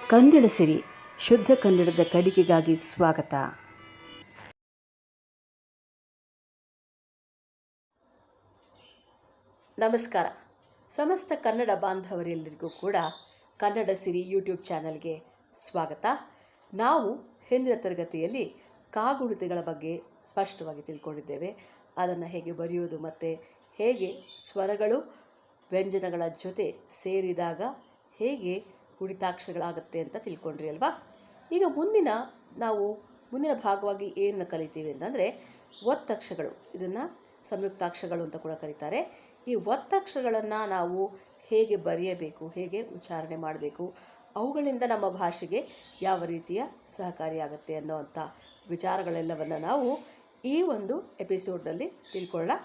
ಕನ್ನಡ ಸಿರಿ ಶುದ್ಧ ಕನ್ನಡದ ಕಲಿಕೆಗಾಗಿ ಸ್ವಾಗತ. ನಮಸ್ಕಾರ. ಸಮಸ್ತ ಕನ್ನಡ ಬಾಂಧವರೆಲ್ಲರಿಗೂ ಕೂಡ ಕನ್ನಡ ಸಿರಿ ಯೂಟ್ಯೂಬ್ ಚಾನಲ್ಗೆ ಸ್ವಾಗತ. ನಾವು ಹಿಂದಿನ ತರಗತಿಯಲ್ಲಿ ಕಾಗುಣಿತಗಳ ಬಗ್ಗೆ ಸ್ಪಷ್ಟವಾಗಿ ತಿಳ್ಕೊಂಡಿದ್ದೇವೆ. ಅದನ್ನು ಹೇಗೆ ಬರೆಯುವುದು ಮತ್ತು ಹೇಗೆ ಸ್ವರಗಳು ವ್ಯಂಜನಗಳ ಜೊತೆ ಸೇರಿದಾಗ ಹೇಗೆ ಗುಣಿತಾಕ್ಷರಗಳಾಗುತ್ತೆ ಅಂತ ತಿಳ್ಕೊಂಡ್ರಿ ಅಲ್ವಾ. ಈಗ ಮುಂದಿನ ಭಾಗವಾಗಿ ಏನು ಕಲಿತೀವಿ ಅಂತಂದರೆ ಒತ್ತಕ್ಷರಗಳು. ಇದನ್ನು ಸಂಯುಕ್ತಾಕ್ಷರಗಳು ಅಂತ ಕೂಡ ಕರೀತಾರೆ. ಈ ಒತ್ತಕ್ಷರಗಳನ್ನು ನಾವು ಹೇಗೆ ಬರೆಯಬೇಕು, ಹೇಗೆ ಉಚ್ಚಾರಣೆ ಮಾಡಬೇಕು, ಅವುಗಳಿಂದ ನಮ್ಮ ಭಾಷೆಗೆ ಯಾವ ರೀತಿಯ ಸಹಕಾರಿಯಾಗುತ್ತೆ ಅನ್ನೋವಂಥ ವಿಚಾರಗಳೆಲ್ಲವನ್ನು ನಾವು ಈ ಒಂದು ಎಪಿಸೋಡ್ನಲ್ಲಿ ತಿಳ್ಕೊಳ್ಳೋಣ.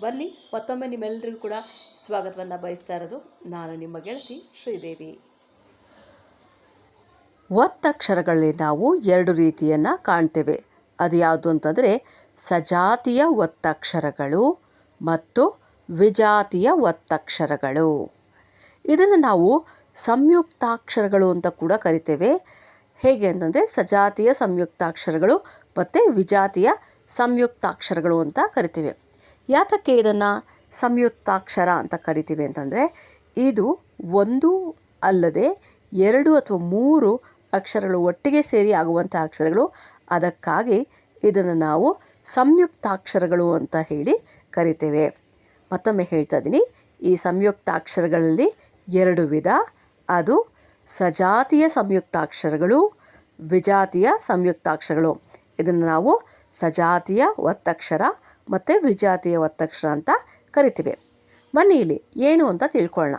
ಬನ್ನಿ, ಮತ್ತೊಮ್ಮೆ ನಿಮ್ಮೆಲ್ಲರಿಗೂ ಕೂಡ ಸ್ವಾಗತವನ್ನು ಬಯಸ್ತಾ ಇರೋದು ನಾನು ನಿಮ್ಮ ಗೆಳತಿ ಶ್ರೀದೇವಿ. ಒತ್ತಕ್ಷರಗಳಲ್ಲಿ ನಾವು ಎರಡು ರೀತಿಯನ್ನು ಕಾಣ್ತೇವೆ. ಅದು ಯಾವುದು ಅಂತಂದರೆ ಸಜಾತಿಯ ಒತ್ತಕ್ಷರಗಳು ಮತ್ತು ವಿಜಾತಿಯ ಒತ್ತಕ್ಷರಗಳು. ಇದನ್ನು ನಾವು ಸಂಯುಕ್ತಾಕ್ಷರಗಳು ಅಂತ ಕೂಡ ಕರಿತೇವೆ. ಹೇಗೆ ಅಂತಂದರೆ ಸಜಾತಿಯ ಸಂಯುಕ್ತಾಕ್ಷರಗಳು ಮತ್ತು ವಿಜಾತಿಯ ಸಂಯುಕ್ತಾಕ್ಷರಗಳು ಅಂತ ಕರಿತೇವೆ. ಯಾತಕ್ಕೆ ಇದನ್ನು ಸಂಯುಕ್ತಾಕ್ಷರ ಅಂತ ಕರಿತೀವಿ ಅಂತಂದರೆ ಇದು ಒಂದು ಅಲ್ಲದೆ ಎರಡು ಅಥವಾ ಮೂರು ಅಕ್ಷರಗಳು ಒಟ್ಟಿಗೆ ಸೇರಿ ಆಗುವಂಥ ಅಕ್ಷರಗಳು. ಅದಕ್ಕಾಗಿ ಇದನ್ನು ನಾವು ಸಂಯುಕ್ತಾಕ್ಷರಗಳು ಅಂತ ಹೇಳಿ ಕರಿತೇವೆ. ಮತ್ತೊಮ್ಮೆ ಹೇಳ್ತಾ ಇದ್ದೀನಿ, ಈ ಸಂಯುಕ್ತಾಕ್ಷರಗಳಲ್ಲಿ ಎರಡು ವಿಧ. ಅದು ಸಜಾತಿಯ ಸಂಯುಕ್ತಾಕ್ಷರಗಳು, ವಿಜಾತಿಯ ಸಂಯುಕ್ತಾಕ್ಷರಗಳು. ಇದನ್ನು ನಾವು ಸಜಾತಿಯ ಒತ್ತಕ್ಷರ ಮತ್ತು ವಿಜಾತಿಯ ಒತ್ತಕ್ಷರ ಅಂತ ಕರಿತೀವಿ. ಬನ್ನಿ ಇಲ್ಲಿ ಏನು ಅಂತ ತಿಳ್ಕೊಳ್ಳೋಣ.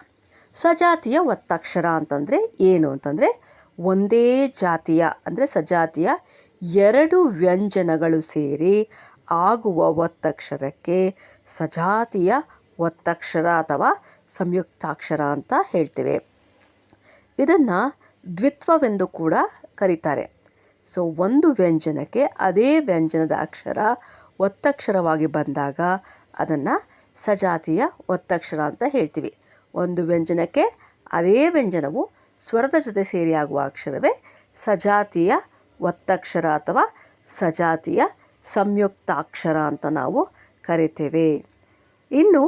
ಸಜಾತಿಯ ಒತ್ತಕ್ಷರ ಅಂತಂದರೆ ಏನು ಅಂತಂದರೆ ಒಂದೇ ಜಾತಿಯ ಅಂದರೆ ಸಜಾತಿಯ ಎರಡು ವ್ಯಂಜನಗಳು ಸೇರಿ ಆಗುವ ಒತ್ತಕ್ಷರಕ್ಕೆ ಸಜಾತಿಯ ಒತ್ತಕ್ಷರ ಅಥವಾ ಸಂಯುಕ್ತಾಕ್ಷರ ಅಂತ ಹೇಳ್ತೇವೆ. ಇದನ್ನು ದ್ವಿತ್ವವೆಂದು ಕೂಡ ಕರೀತಾರೆ. ಸೊ ಒಂದು ವ್ಯಂಜನಕ್ಕೆ ಅದೇ ವ್ಯಂಜನದ ಅಕ್ಷರ ಒತ್ತಕ್ಷರವಾಗಿ ಬಂದಾಗ ಅದನ್ನು ಸಜಾತಿಯ ಒತ್ತಕ್ಷರ ಅಂತ ಹೇಳ್ತೀವಿ. ಒಂದು ವ್ಯಂಜನಕ್ಕೆ ಅದೇ ವ್ಯಂಜನವು ಸ್ವರದ ಜೊತೆ ಸೇರಿ ಆಗುವ ಅಕ್ಷರವೇ ಸಜಾತಿಯ ಒತ್ತಕ್ಷರ ಅಥವಾ ಸಜಾತಿಯ ಸಂಯುಕ್ತಾಕ್ಷರ ಅಂತ ನಾವು ಕರಿತೇವೆ. ಇನ್ನು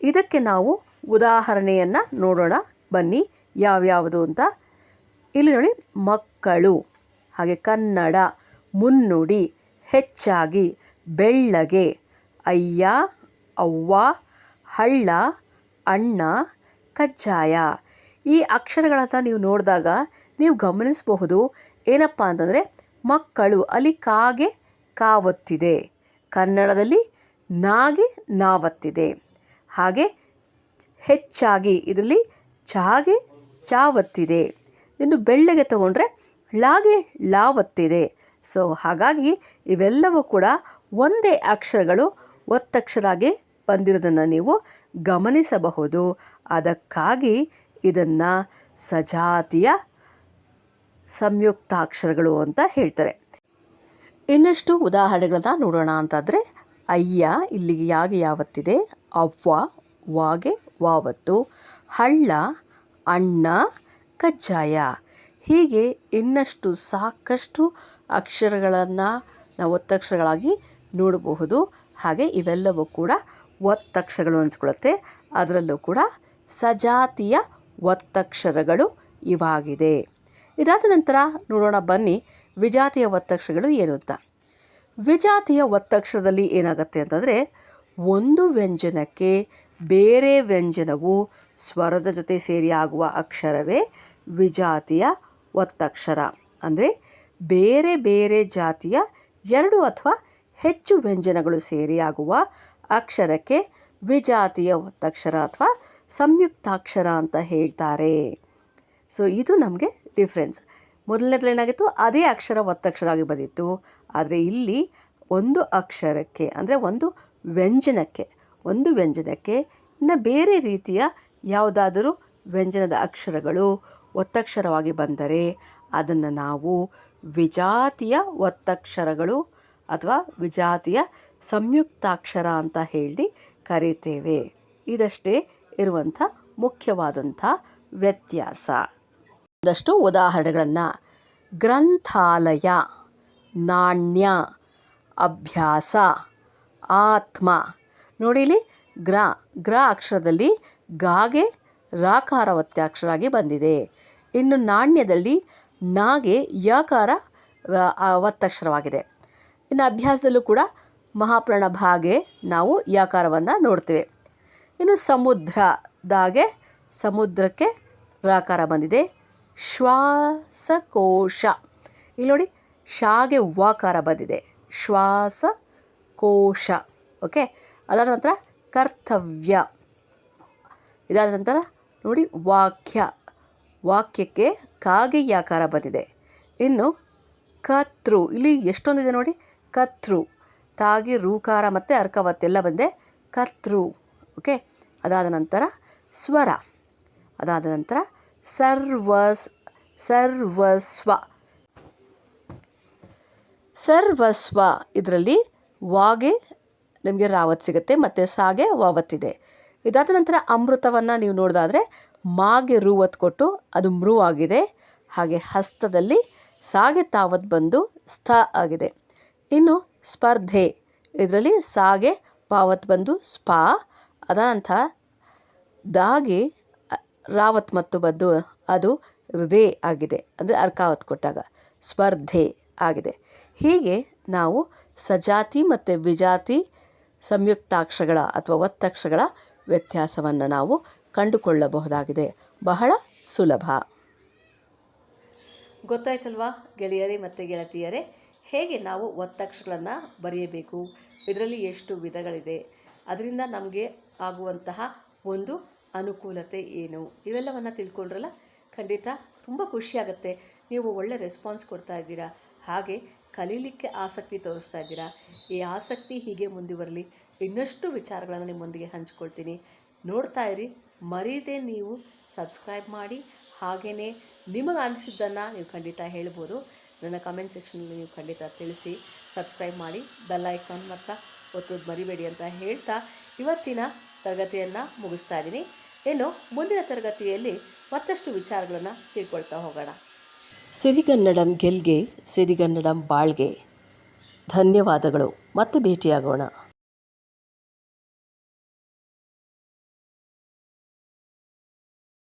ಇದಕ್ಕೆ ನಾವು ಉದಾಹರಣೆಯನ್ನು ನೋಡೋಣ. ಬನ್ನಿ, ಯಾವ್ಯಾವುದು ಅಂತ. ಇಲ್ಲಿ ನೋಡಿ, ಮಕ್ಕಳು, ಹಾಗೆ ಕನ್ನಡ, ಮುನ್ನುಡಿ, ಹೆಚ್ಚಾಗಿ, ಬೆಳ್ಳಗೆ, ಅಯ್ಯ, ಅವ್ವ, ಹಳ್ಳ, ಅಣ್ಣ, ಕಜ್ಜಾಯ. ಈ ಅಕ್ಷರಗಳನ್ನು ನೀವು ನೋಡಿದಾಗ ನೀವು ಗಮನಿಸಬಹುದು ಏನಪ್ಪ ಅಂತಂದರೆ ಮಕ್ಕಳು ಅಲ್ಲಿ ಕಾಗೆ ಕಾವೊತ್ತಿದೆ, ಕನ್ನಡದಲ್ಲಿ ನಾಗೆ ನಾವತ್ತಿದೆ. ಹಾಗೆ ಹೆಚ್ಚಾಗಿ ಇದರಲ್ಲಿ ಚಾಗೆ ಚಾವತ್ತಿದೆ. ಇನ್ನು ಬೆಳ್ಳಗೆ ತಗೊಂಡ್ರೆ ಲಾಗೆ ಲಾವತ್ತಿದೆ. ಸೊ ಹಾಗಾಗಿ ಇವೆಲ್ಲವೂ ಕೂಡ ಒಂದೇ ಅಕ್ಷರಗಳು ಒತ್ತಕ್ಷರಾಗಿ ಬಂದಿರೋದನ್ನು ನೀವು ಗಮನಿಸಬಹುದು. ಅದಕ್ಕಾಗಿ ಇದನ್ನು ಸಜಾತಿಯ ಸಂಯುಕ್ತಾಕ್ಷರಗಳು ಅಂತ ಹೇಳ್ತಾರೆ. ಇನ್ನಷ್ಟು ಉದಾಹರಣೆಗಳನ್ನ ನೋಡೋಣ ಅಂತಾದರೆ, ಅಯ್ಯ ಇಲ್ಲಿಗೆ ಯಾಗೆ ಯಾವತ್ತಿದೆ, ಅವ್ವ ವಾಗೆ ವಾವತ್ತು, ಹಳ್ಳ ಅಣ್ಣ ಕಜ್ಜಾಯ. ಹೀಗೆ ಇನ್ನಷ್ಟು ಸಾಕಷ್ಟು ಅಕ್ಷರಗಳನ್ನು ನಾವು ಒತ್ತಕ್ಷರಗಳಾಗಿ ನೋಡಬಹುದು. ಹಾಗೆ ಇವೆಲ್ಲವೂ ಕೂಡ ಒತ್ತಕ್ಷರಗಳು ಅನಿಸ್ಕೊಳ್ಳುತ್ತೆ. ಅದರಲ್ಲೂ ಕೂಡ ಸಜಾತಿಯ ಒತ್ತಕ್ಷರಗಳು ಇವಾಗಿದೆ. ಇದಾದ ನಂತರ ನೋಡೋಣ ಬನ್ನಿ ವಿಜಾತಿಯ ಒತ್ತಕ್ಷರಗಳು ಏನು ಅಂತ. ವಿಜಾತಿಯ ಒತ್ತಕ್ಷರದಲ್ಲಿ ಏನಾಗುತ್ತೆ ಅಂತಂದರೆ ಒಂದು ವ್ಯಂಜನಕ್ಕೆ ಬೇರೆ ವ್ಯಂಜನವು ಸ್ವರದ ಜೊತೆ ಸೇರಿ ಆಗುವ ಅಕ್ಷರವೇ ವಿಜಾತಿಯ ಒತ್ತಕ್ಷರ. ಅಂದರೆ ಬೇರೆ ಬೇರೆ ಜಾತಿಯ ಎರಡು ಅಥವಾ ಹೆಚ್ಚು ವ್ಯಂಜನಗಳು ಸೇರಿ ಆಗುವ ಅಕ್ಷರಕ್ಕೆ ವಿಜಾತಿಯ ಒತ್ತಕ್ಷರ ಅಥವಾ ಸಂಯುಕ್ತಾಕ್ಷರ ಅಂತ ಹೇಳ್ತಾರೆ. ಸೊ ಇದು ನಮಗೆ ಡಿಫ್ರೆನ್ಸ್. ಮೊದಲನೇದ್ರಲ್ಲಿ ಏನಾಗಿತ್ತು, ಅದೇ ಅಕ್ಷರ ಒತ್ತಕ್ಷರ ಆಗಿ ಬಂದಿತ್ತು. ಆದರೆ ಇಲ್ಲಿ ಒಂದು ಅಕ್ಷರಕ್ಕೆ ಅಂದರೆ ಒಂದು ವ್ಯಂಜನಕ್ಕೆ ಇನ್ನು ಬೇರೆ ರೀತಿಯ ಯಾವುದಾದರೂ ವ್ಯಂಜನದ ಅಕ್ಷರಗಳು ಒತ್ತಕ್ಷರವಾಗಿ ಬಂದರೆ ಅದನ್ನು ನಾವು ವಿಜಾತಿಯ ಒತ್ತಕ್ಷರಗಳು ಅಥವಾ ವಿಜಾತಿಯ ಸಂಯುಕ್ತಾಕ್ಷರ ಅಂತ ಹೇಳಿ ಕರೀತೇವೆ. ಇದಷ್ಟೇ ಇರುವಂಥ ಮುಖ್ಯವಾದಂಥ ವ್ಯತ್ಯಾಸ. ದಷ್ಟು ಉದಾಹರಣೆಗಳನ್ನು: ಗ್ರಂಥಾಲಯ, ನಾಣ್ಯ, ಅಭ್ಯಾಸ, ಆತ್ಮ. ನೋಡಿ ಇಲ್ಲಿ ಗ್ರ ಅಕ್ಷರದಲ್ಲಿ ಗಾಗೆ ರಾಕಾರ ಒತ್ತಾಕ್ಷರ ಆಗಿ ಬಂದಿದೆ. ಇನ್ನು ನಾಣ್ಯದಲ್ಲಿ ನಾಗೆ ಯಕಾರ ಒತ್ತಕ್ಷರವಾಗಿದೆ. ಇನ್ನು ಅಭ್ಯಾಸದಲ್ಲೂ ಕೂಡ ಮಹಾಪ್ರಾಣಭಾಗೆ ನಾವು ಯಕಾರವನ್ನು ನೋಡ್ತೇವೆ. ಇನ್ನು ಸಮುದ್ರದಾಗೆ ಸಮುದ್ರಕ್ಕೆ ರಾಕಾರ ಬಂದಿದೆ. ಶ್ವಾಸಕೋಶ, ಇಲ್ಲಿ ನೋಡಿ ಶಾಗೆ ವಾಕಾರ ಬಂದಿದೆ. ಶ್ವಾಸಕೋಶ. ಓಕೆ, ಅದಾದ ನಂತರ ಕರ್ತವ್ಯ. ಇದಾದ ನಂತರ ನೋಡಿ ವಾಕ್ಯಕ್ಕೆ ಕಾಗೆ ಯಾಕಾರ ಬಂದಿದೆ. ಇನ್ನು ಕರ್ತೃ, ಇಲ್ಲಿ ಎಷ್ಟೊಂದಿದೆ ನೋಡಿ. ಕರ್ತೃ, ತಾಗಿ ರೂಕಾರ ಮತ್ತು ಅರ್ಕವತ್ತೆಲ್ಲ ಬಂದೆ. ಕರ್ತೃ. ಓಕೆ, ಅದಾದ ನಂತರ ಸ್ವರ. ಅದಾದ ನಂತರ ಸರ್ವಸ್ವ. ಇದರಲ್ಲಿ ವಾಗೆ ನಿಮಗೆ ರಾವತ್ ಸಿಗುತ್ತೆ ಮತ್ತು ಸಾಗೆ ವಾವತ್ತಿದೆ. ಇದಾದ ನಂತರ ಅಮೃತವನ್ನು ನೀವು ನೋಡೋದಾದರೆ ಮಾಗೆ ರೂವತ್ ಕೊಟ್ಟು ಅದು ಮೃ ಆಗಿದೆ. ಹಾಗೆ ಹಸ್ತದಲ್ಲಿ ಸಾಗೆ ತಾವತ್ ಬಂದು ಸ್ಥ ಆಗಿದೆ. ಇನ್ನು ಸ್ಪರ್ಧೆ, ಇದರಲ್ಲಿ ಸಾಗೆ ಪಾವತ್ ಬಂದು ಸ್ಪಾ. ಅದಾನಂತರ ದಾಗೆ ರಾವತ್ ಮತ್ತು ಬಂದು ಅದು ಹೃದಯ ಆಗಿದೆ, ಅಂದರೆ ಅರ್ಕಾವತ್ ಕೊಟ್ಟಾಗ ಸ್ಪರ್ಧೆ ಆಗಿದೆ. ಹೀಗೆ ನಾವು ಸಜಾತಿ ಮತ್ತು ವಿಜಾತಿ ಸಂಯುಕ್ತಾಕ್ಷರಗಳ ಅಥವಾ ಒತ್ತಕ್ಷರಗಳ ವ್ಯತ್ಯಾಸವನ್ನು ನಾವು ಕಂಡುಕೊಳ್ಳಬಹುದಾಗಿದೆ. ಬಹಳ ಸುಲಭ. ಗೊತ್ತಾಯ್ತಲ್ವಾ ಗೆಳೆಯರೇ ಮತ್ತು ಗೆಳತಿಯರೇ, ಹೇಗೆ ನಾವು ಒತ್ತಕ್ಷರಗಳನ್ನು ಬರೆಯಬೇಕು, ಇದರಲ್ಲಿ ಎಷ್ಟು ವಿಧಗಳಿದೆ, ಅದರಿಂದ ನಮಗೆ ಆಗುವಂತಹ ಒಂದು ಅನುಕೂಲತೆ ಏನು, ಇವೆಲ್ಲವನ್ನು ತಿಳ್ಕೊಂಡ್ರಲ್ಲ. ಖಂಡಿತ ತುಂಬ ಖುಷಿಯಾಗುತ್ತೆ. ನೀವು ಒಳ್ಳೆ ರೆಸ್ಪಾನ್ಸ್ ಕೊಡ್ತಾ ಇದ್ದೀರಾ, ಹಾಗೆ ಕಲೀಲಿಕ್ಕೆ ಆಸಕ್ತಿ ತೋರಿಸ್ತಾ ಇದ್ದೀರಾ. ಈ ಆಸಕ್ತಿ ಹೀಗೆ ಮುಂದುವರಲಿ. ಇನ್ನಷ್ಟು ವಿಚಾರಗಳನ್ನು ನಿಮ್ಮೊಂದಿಗೆ ಹಂಚ್ಕೊಳ್ತೀನಿ. ನೋಡ್ತಾ ಇರಿ, ಮರೀದೆ ನೀವು ಸಬ್ಸ್ಕ್ರೈಬ್ ಮಾಡಿ. ಹಾಗೆಯೇ ನಿಮಗೆ ಅನಿಸಿದ್ದನ್ನು ನೀವು ಖಂಡಿತ ಹೇಳ್ಬೋದು. ನನ್ನ ಕಮೆಂಟ್ ಸೆಕ್ಷನಲ್ಲಿ ನೀವು ಖಂಡಿತ ತಿಳಿಸಿ. ಸಬ್ಸ್ಕ್ರೈಬ್ ಮಾಡಿ, ಬೆಲ್ ಐಕಾನ್ ಮಾತ್ರ ಒತ್ತೋದು ಮರಿಬೇಡಿ ಅಂತ ಹೇಳ್ತಾ ಇವತ್ತಿನ ತರಗತಿಯನ್ನು ಮುಗಿಸ್ತಾ ಇದ್ದೀನಿ. ಇನ್ನು ಮುಂದಿನ ತರಗತಿಯಲ್ಲಿ ಮತ್ತಷ್ಟು ವಿಚಾರಗಳನ್ನು ತಿಳ್ಕೊಳ್ತಾ ಹೋಗೋಣ. ಸಿರಿಗನ್ನಡಂ ಗೆಲ್ಗೆ, ಸಿರಿಗನ್ನಡಂ ಬಾಳ್ಗೆ. ಧನ್ಯವಾದಗಳು. ಮತ್ತೆ ಭೇಟಿಯಾಗೋಣ.